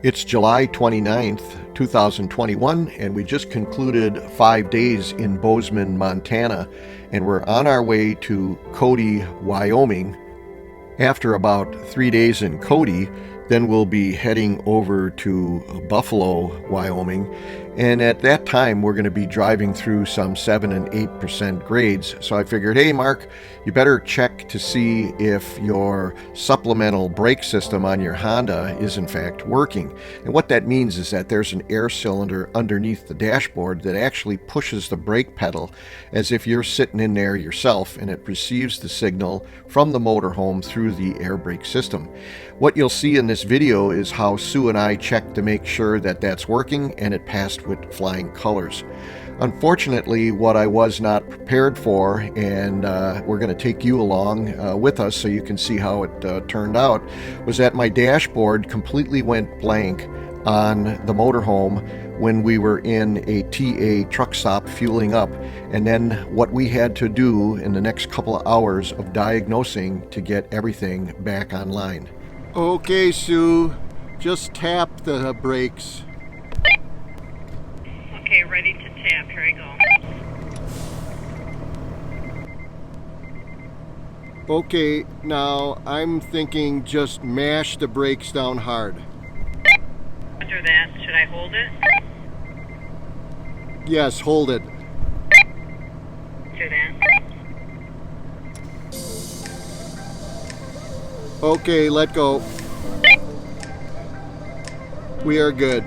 It's July 29th, 2021, and we just concluded 5 days in Bozeman, Montana, and we're on our way to Cody, Wyoming. After about 3 days in Cody, then we'll be heading over to Buffalo, Wyoming, and at that time we're going to be driving through some 7 and 8% grades. So I figured, hey Mark, you better check to see if your supplemental brake system on your Honda is in fact working. And what that means is that there's an air cylinder underneath the dashboard that actually pushes the brake pedal as if you're sitting in there yourself, and it receives the signal from the motorhome through the air brake system. What you'll see in this video is how Sue and I checked to make sure that that's working, and it passed with flying colors. Unfortunately, what I was not prepared for, and we're going to take you along with us so you can see how it turned out, was that my dashboard completely went blank on the motorhome when we were in a TA truck stop fueling up, and then what we had to do in the next couple of hours of diagnosing to get everything back online. Okay, Sue, just tap the brakes. Okay, ready to tap. Here I go. Okay, now I'm thinking just mash the brakes down hard. After that, should I hold it? Yes, hold it. Do that. Okay, let go. We are good.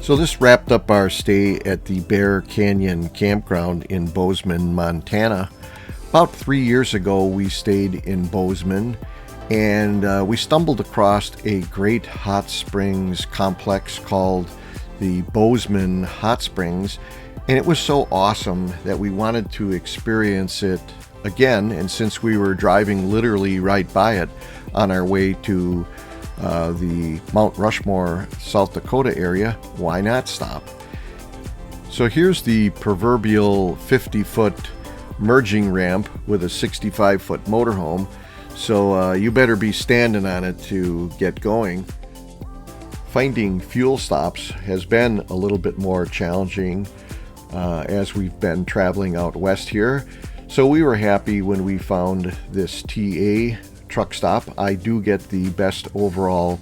So this wrapped up our stay at the Bear Canyon Campground in Bozeman, Montana. About 3 years ago, we stayed in Bozeman, and we stumbled across a great hot springs complex called the Bozeman Hot Springs, and it was so awesome that we wanted to experience it again. And since we were driving literally right by it on our way to the Mount Rushmore, South Dakota area, why not stop? So here's the proverbial 50-foot merging ramp with a 65-foot motorhome. So you better be standing on it to get going. Finding fuel stops has been a little bit more challenging as we've been traveling out west here. So we were happy when we found this TA truck stop. I do get the best overall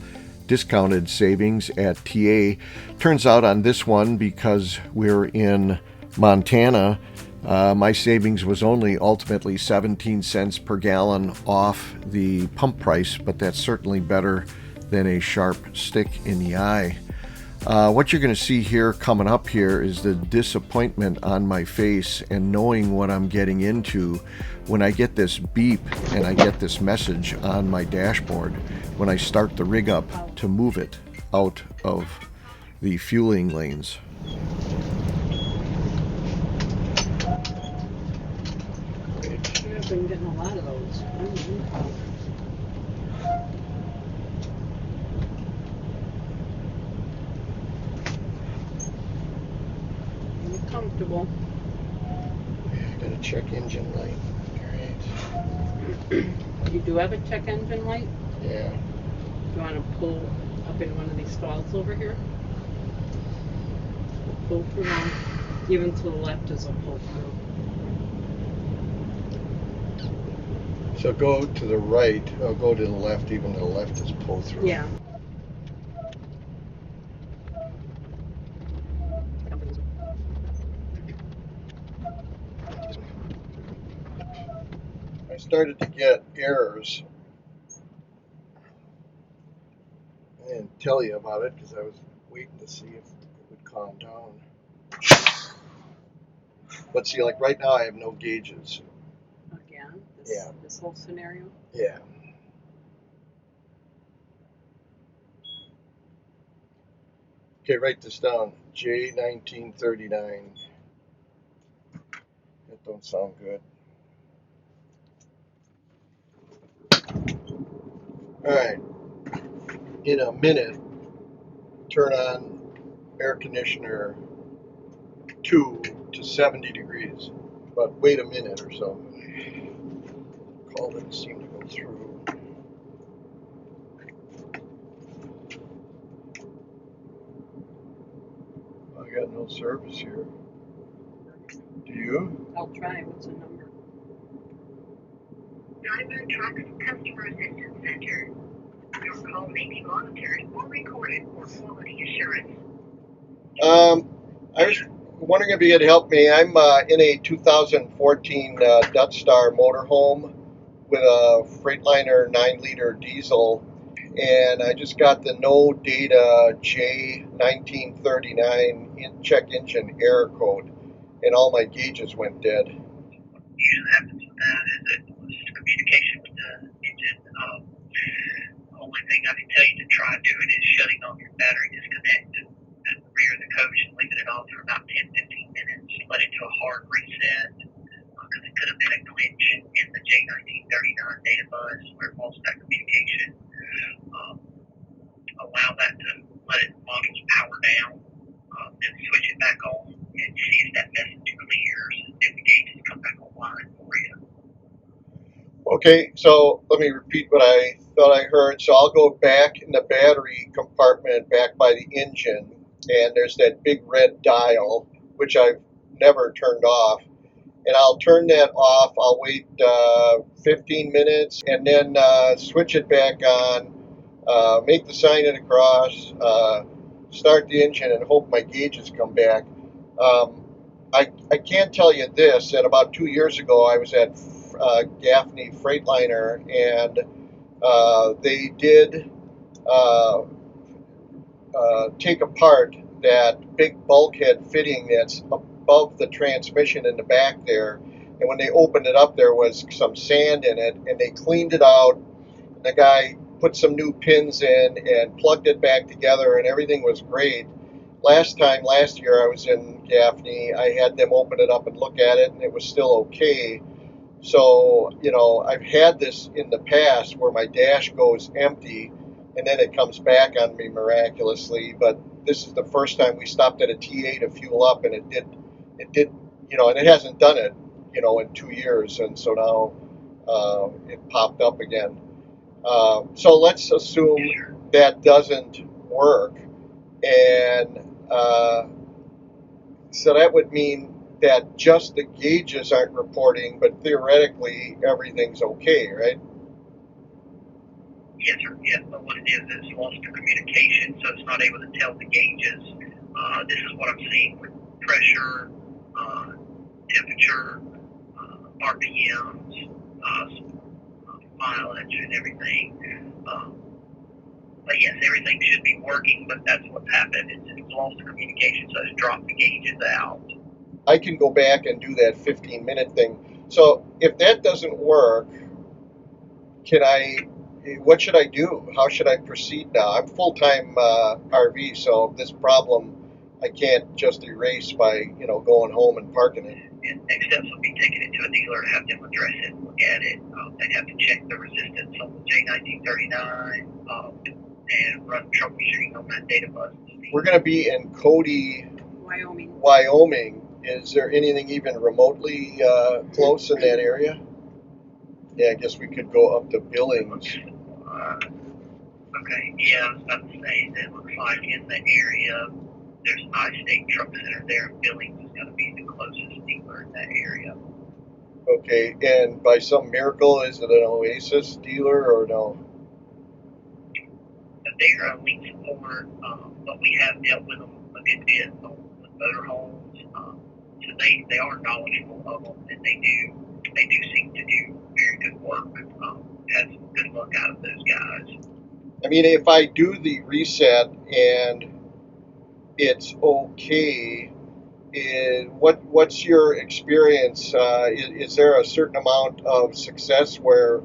discounted savings at TA. Turns out on this one, because we're in Montana, my savings was only ultimately 17 cents per gallon off the pump price, but that's certainly better than a sharp stick in the eye. What you're going to see here coming up here is the disappointment on my face and knowing what I'm getting into when I get this beep and I get this message on my dashboard when I start the rig up to move it out of the fueling lanes. I've been getting a lot of those. Comfortable. Got a check engine light. Great. You do have a check engine light? Yeah. Do you want to pull up in one of these stalls over here? Pull through one. Even to the left is a pull through. So go to the right, or go to the left, even to the left is pull through. Yeah. I started to get errors. I didn't tell you about it because I was waiting to see if it would calm down. But see, like right now I have no gauges. Again, this whole scenario. Yeah. Okay, write this down. J1939. That don't sound good. Alright. In a minute, turn on air conditioner 2 to 70 degrees. But wait a minute or so. Call didn't seem to go through. I got no service here. Do you? I'll try. What's the number? Diamond Trucks Customer Assistance Center. Your call may be monitored or recorded for quality assurance. I was wondering if you could help me. I'm in a 2014 Dutch Star Motorhome with a Freightliner 9-liter diesel, and I just got the no data J1939 check engine error code, and all my gauges went dead. Usually happens with that is it was communication with the engine. The only thing I can tell you to try doing is shutting off your battery disconnect at the rear of the coach and leaving it off for about 10-15 minutes. Let it do a hard reset because it could have been a glitch in the J1939 data bus where it lost that communication. Allow that to let it model's power down, then switch it back on and see if that message clears and if the gauges come back online for you. Okay, so let me repeat what I thought I heard. So I'll go back in the battery compartment back by the engine, and there's that big red dial, which I've never turned off. And I'll turn that off. I'll wait 15 minutes and then switch it back on, make the sign of the cross, start the engine, and hope my gauges come back. I can tell you this, that about 2 years ago I was at Gaffney Freightliner, and they did take apart that big bulkhead fitting that's above the transmission in the back there, and when they opened it up there was some sand in it, and they cleaned it out, and the guy put some new pins in and plugged it back together, and everything was great. Last year I was in Gaffney, I had them open it up and look at it, and it was still okay. So, I've had this in the past where my dash goes empty and then it comes back on me miraculously, but this is the first time we stopped at a TA to fuel up, and it did, and it hasn't done it, in 2 years, and so now it popped up again. So let's assume that doesn't work, and so that would mean that just the gauges aren't reporting, but theoretically everything's okay, right? Yes, sir. Yes, but what it is, it's lost the communication, so it's not able to tell the gauges. This is what I'm seeing with pressure, temperature, RPMs, mileage, and everything. But yes, everything should be working, but that's what's happened. It's lost the communication, so it's dropped the gauges out. I can go back and do that 15-minute thing. So if that doesn't work, what should I do? How should I proceed now? I'm full-time RV, so this problem I can't just erase by, going home and parking it. And next steps will be taking it to a dealer, have them address it, look at it. They'd have to check the resistance on the J1939 and run troubleshooting on that data bus. We're going to be in Cody, Wyoming. Is there anything even remotely close in that area? Yeah, I guess we could go up to Billings. Okay, yeah, I was about to say that it looks like in the area there's an I-State Truck Center there, and Billings is going to be the closest dealer in that area. Okay, and by some miracle, is it an Oasis dealer or no? They're a link support, but we have dealt with them a good bit with motorhomes, so they are knowledgeable of them, and they do seem to do very good work. Had some good luck out of those guys. I mean, if I do the reset and it's okay, And what's your experience? Is there a certain amount of success where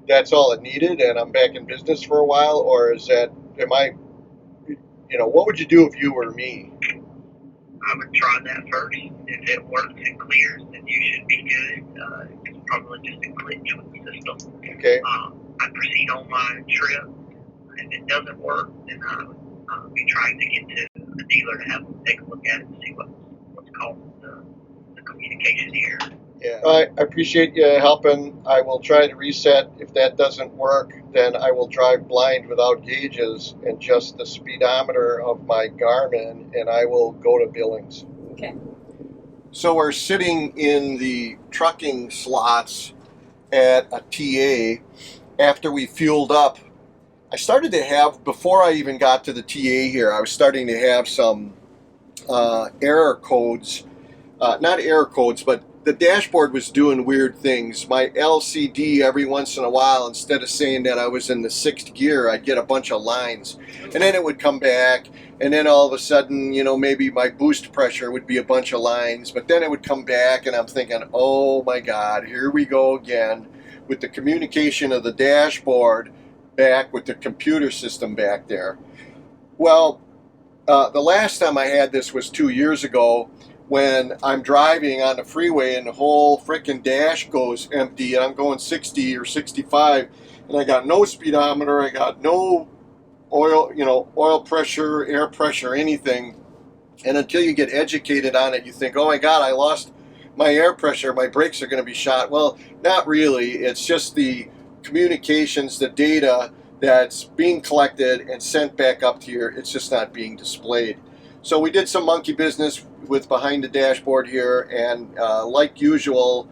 that's all it needed and I'm back in business for a while, or is that, what would you do if you were me? I would try that first. If it works and clears, then you should be good. It's probably just a glitch with the system. Okay. I'd proceed on my trip. If it doesn't work, then I would be trying to get to a dealer to have them take a look at it and see what's causing the communication error. Yeah. I appreciate you helping. I will try to reset. If that doesn't work, then I will drive blind without gauges and just the speedometer of my Garmin, and I will go to Billings. Okay. So we're sitting in the trucking slots at a TA after we fueled up. I started to have, before I even got to the TA here, I was starting to have some error codes. Not error codes, but the dashboard was doing weird things. My LCD, every once in a while, instead of saying that I was in the 6th gear, I'd get a bunch of lines. And then it would come back, and then all of a sudden, maybe my boost pressure would be a bunch of lines, but then it would come back, and I'm thinking, oh my God, here we go again with the communication of the dashboard back with the computer system back there. Well, the last time I had this was 2 years ago, when I'm driving on the freeway and the whole freaking dash goes empty and I'm going 60 or 65 and I got no speedometer, I got no oil pressure, air pressure, anything. And until you get educated on it, you think, oh my God, I lost my air pressure, my brakes are going to be shot. Well, not really. It's just the communications, the data that's being collected and sent back up here. It's just not being displayed. So we did some monkey business with behind the dashboard here, and like usual,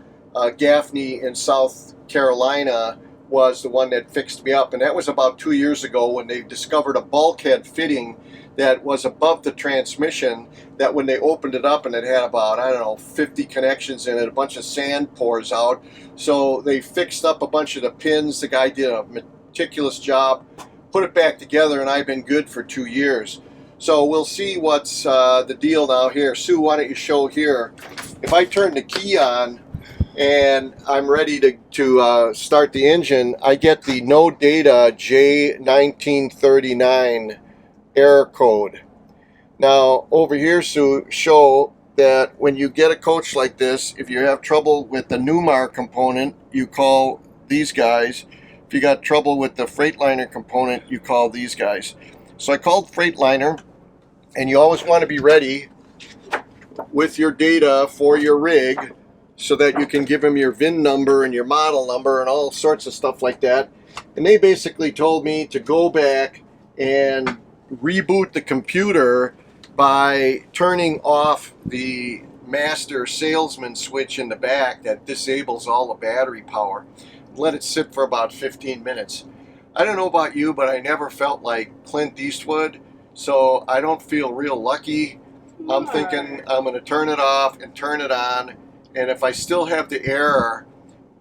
Gaffney in South Carolina was the one that fixed me up, and that was about 2 years ago when they discovered a bulkhead fitting that was above the transmission, that when they opened it up and it had about, 50 connections in it, a bunch of sand pours out. So they fixed up a bunch of the pins. The guy did a meticulous job, put it back together, and I've been good for 2 years. So we'll see what's the deal now here. Sue, why don't you show here? If I turn the key on and I'm ready to start the engine, I get the no data J1939 error code. Now over here, Sue, show that when you get a coach like this, if you have trouble with the Newmar component, you call these guys. If you got trouble with the Freightliner component, you call these guys. So I called Freightliner. And you always want to be ready with your data for your rig so that you can give them your VIN number and your model number and all sorts of stuff like that. And they basically told me to go back and reboot the computer by turning off the master salesman switch in the back that disables all the battery power. Let it sit for about 15 minutes. I don't know about you, but I never felt like Clint Eastwood. So I don't feel real lucky. I'm thinking I'm going to turn it off and turn it on. And if I still have the error,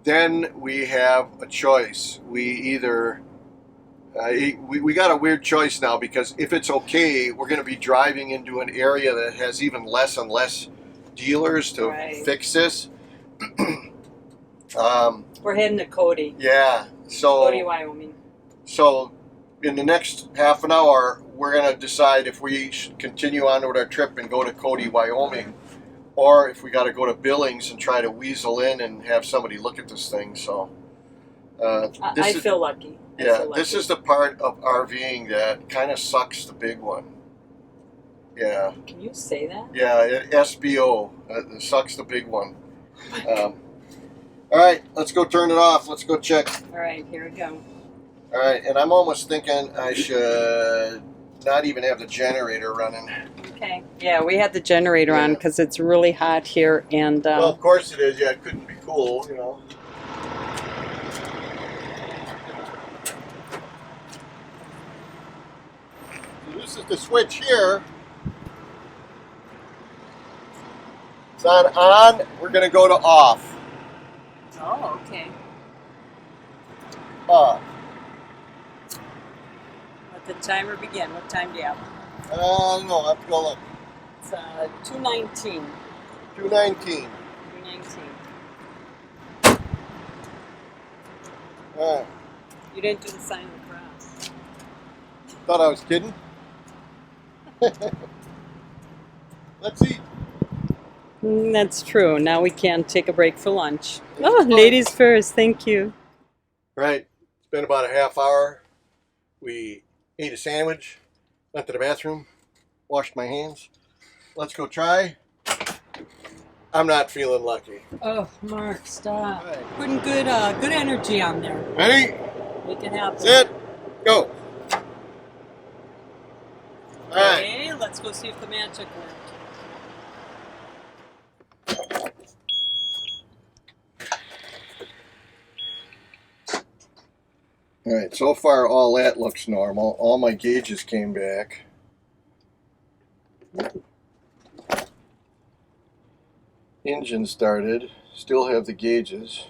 then we have a choice. We either, we got a weird choice now, because if it's okay, we're going to be driving into an area that has even less and less dealers to fix this. We're heading to Cody. Yeah. So Cody, Wyoming. So in the next half an hour, we're going to decide if we should continue on with our trip and go to Cody, Wyoming, or if we got to go to Billings and try to weasel in and have somebody look at this thing. So I feel lucky. This is the part of RVing that kind of sucks the big one. Yeah. Can you say that? Yeah, SBO sucks the big one. All right, let's go turn it off. Let's go check. All right, here we go. All right, and I'm almost thinking I should not even have the generator running. Okay. Yeah, we had the generator on because it's really hot here, and well, of course it is. Yeah, it couldn't be cool, So this is the switch here. It's on. We're going to go to off. Oh, okay. Off. Let the timer begin. What time do you have? No, I have to go look. It's 219. 219. 219. All right. You didn't do the sign of the cross. Thought I was kidding. Let's eat. That's true. Now we can take a break for lunch. Oh, ladies first. Thank you. Right. It's been about a half hour. We ate a sandwich, went to the bathroom, washed my hands. Let's go try. I'm not feeling lucky. Oh, Mark, stop. Right. Putting good energy on there. Ready? Make it happen. Set. Go. All right. Okay, let's go see if the magic worked. All right, so far all that looks normal. All my gauges came back. Engine started. Still have the gauges.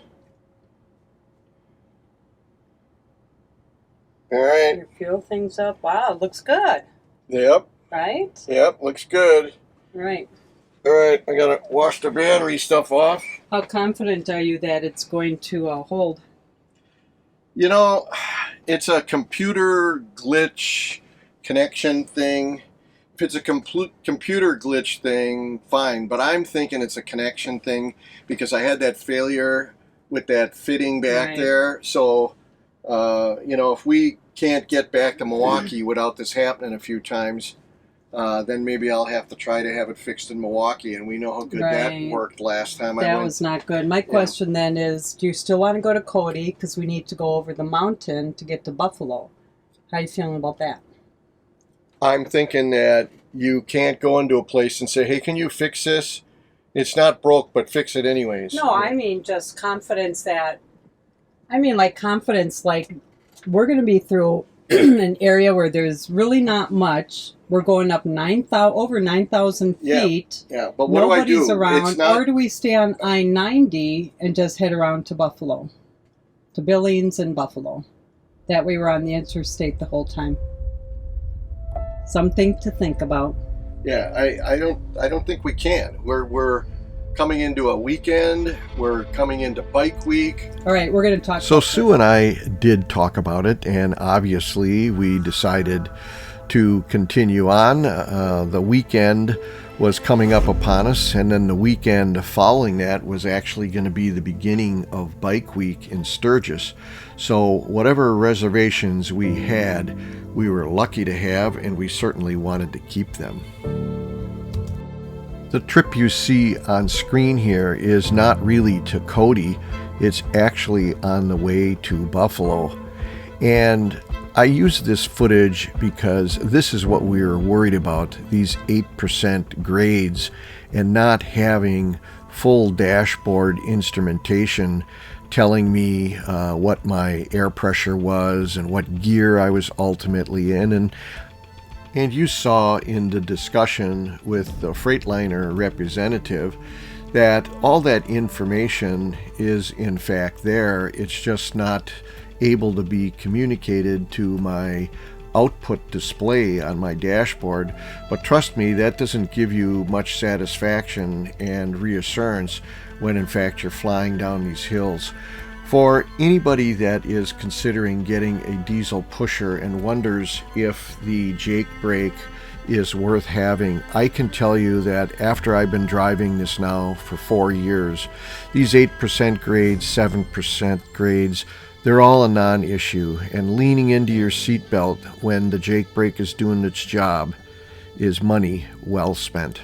All right. You feel things up. Wow, it looks good. Yep. Right? Yep, looks good. Right. All right, I gotta wash the battery stuff off. How confident are you that it's going to hold? You know, it's a computer glitch connection thing. If it's a computer glitch thing, fine. But I'm thinking it's a connection thing because I had that failure with that fitting back there. So, you know, if we can't get back to Milwaukee without this happening a few times, then maybe I'll have to try to have it fixed in Milwaukee. And we know how good that worked last time I went. That was not good. My question then is, do you still want to go to Cody? Because we need to go over the mountain to get to Buffalo. How are you feeling about that? I'm thinking that you can't go into a place and say, hey, can you fix this? It's not broke, but fix it anyways. No, I mean just confidence that, confidence like we're going to be through an area where there's really not much. We're going up over 9,000 feet. Yeah, but what Nobody's do I do? Around. Or do we stay on I-90 and just head around to Buffalo? To Billings and Buffalo. That way we're on the interstate the whole time. Something to think about. Yeah, I don't think we can. We're coming into a weekend. We're coming into bike week. All right, we're going to talk. So Sue and I did talk about it, and obviously we decided to continue on. The weekend was coming up upon us, and then the weekend following that was actually going to be the beginning of Bike Week in Sturgis. So whatever reservations we had, we were lucky to have, and we certainly wanted to keep them. The trip you see on screen here is not really to Cody, it's actually on the way to Buffalo. And I use this footage because this is what we were worried about, these 8% grades and not having full dashboard instrumentation telling me what my air pressure was and what gear I was ultimately in. And you saw in the discussion with the Freightliner representative that all that information is in fact there. It's just not able to be communicated to my output display on my dashboard. But trust me, that doesn't give you much satisfaction and reassurance when in fact you're flying down these hills. For anybody that is considering getting a diesel pusher and wonders if the Jake brake is worth having, I can tell you that after I've been driving this now for 4 years, these 8% grades, 7% grades, they're all a non-issue, and leaning into your seatbelt when the Jake brake is doing its job is money well spent.